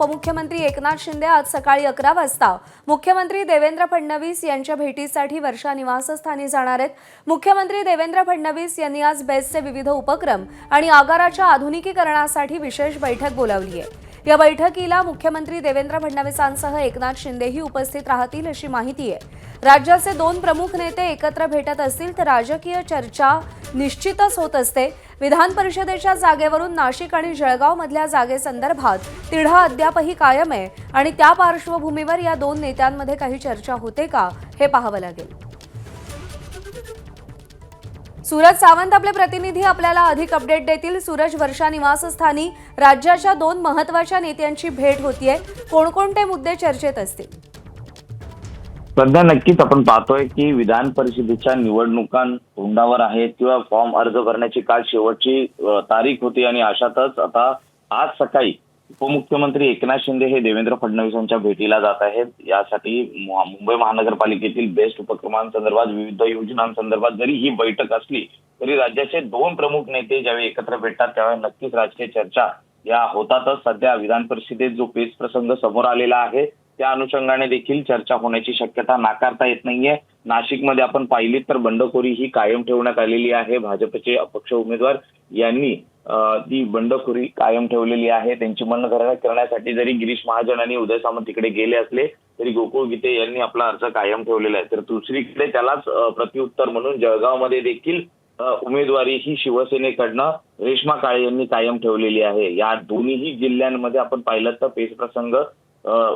उपमुख्यमंत्री एकनाथ शिंदे आज सकाळी 11 वाजता मुख्यमंत्री देवेंद्र फडणवीस यांच्या भेटीसाठी वर्षा निवासस्थानी जाणार आहेत। मुख्यमंत्री देवेंद्र फडणवीस यांनी आज बेस्टचे विविध उपक्रम आणि आगाराच्या आधुनिकीकरणासाठी विशेष बैठक बोलावली आहे। या बैठकीला मुख्यमंत्री देवेंद्र फडणवीसांसह एकनाथ शिंदेही उपस्थित राहतील अशी माहिती आहे। राज्याचे दोन प्रमुख नेते एकत्र भेटत असतील तर राजकीय चर्चा निश्चितच होत असते। विधान परिषदेच्या जागेवरून नाशिक आणि जळगाव मधल्या जागेसंदर्भात तिढा अद्यापही कायम आहे आणि त्या पार्श्वभूमीवर या दोन नेत्यांमध्ये काही चर्चा होते का हे पाहावं लागेल। सूरज सावंत आपले प्रतिनिधी आपल्याला अधिक अपडेट देतील। सूरज, वर्षा निवासस्थानी राज्याच्या दोन महत्त्वाच्या नेत्यांची भेट होतीये, कोणकोणते मुद्दे चर्चेत असतील? सध्या नक्कीच आपण पाहतोय की विधान परिषदेच्या निवडणुका तोंडावर आहेत किंवा फॉर्म अर्ज भरण्याची काल शेवटची तारीख होती आणि अशातच आता आज सकाळी उपमुख्यमंत्री एकनाथ शिंदे हे देवेंद्र फडणवीसांच्या भेटीला जात आहेत। यासाठी मुंबई महानगरपालिकेतील बेस्ट उपक्रमांसंदर्भात विविध योजनांसंदर्भात जरी ही बैठक असली तरी राज्याचे दोन प्रमुख नेते ज्यावेळी एकत्र भेटतात त्यावेळी नक्कीच राजकीय चर्चा या होतातच। सध्या विधान परिषदेत जो पेच प्रसंग समोर आलेला आहे त्या अनुषंगाने देखील चर्चा होण्याची शक्यता नाकारता येत नाहीये। नाशिकमध्ये आपण पाहिली तर बंडखोरी ही कायम ठेवण्यात आलेली आहे। भाजपचे अपक्ष उमेदवार यांनी ती बंडखोरी कायम ठेवलेली आहे। त्यांची मनधरण करण्यासाठी जरी गिरीश महाजन आणि उदय सामंत तिकडे गेले असले तरी गोकुळ गीते यांनी आपला अर्ज कायम ठेवलेला आहे। तर दुसरीकडे त्यालाच प्रत्युत्तर म्हणून जळगावमध्ये देखील उमेदवारी ही शिवसेनेकडनं रेश्मा काळे यांनी कायम ठेवलेली आहे। या दोन्ही जिल्ह्यांमध्ये आपण पाहिलं तर पेच प्रसंग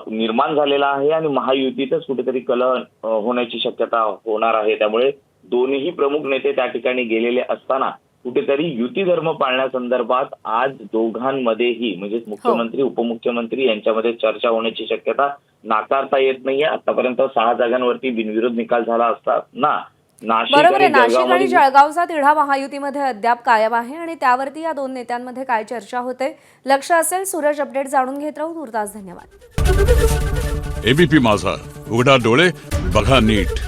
निर्माण झालेला आहे आणि महायुतीतच कुठेतरी कलह होण्याची शक्यता होणार आहे। त्यामुळे दोन्ही प्रमुख नेते त्या ठिकाणी गेलेले असताना कुठेतरी युती धर्म पाळण्यासंदर्भात आज दोघांमध्येही म्हणजे मुख्यमंत्री उपमुख्यमंत्री यांच्यामध्ये चर्चा होण्याची शक्यता नाकारता येत नाहीये। आतापर्यंत 6 जागांवरती बिनविरोध निकाल झाला असता ना। बरोबर आहे, नाशिक आणि जळगावचा तिढा महायुतीमध्ये अद्याप कायम आहे आणि त्यावरती या दोन नेत्यांमध्ये काय चर्चा होते लक्ष असेल। सूरज, अपडेट जाणून घेत राहू। तुर्तास धन्यवाद। एबीपी माझा, उघडा डोळे बघा नीट।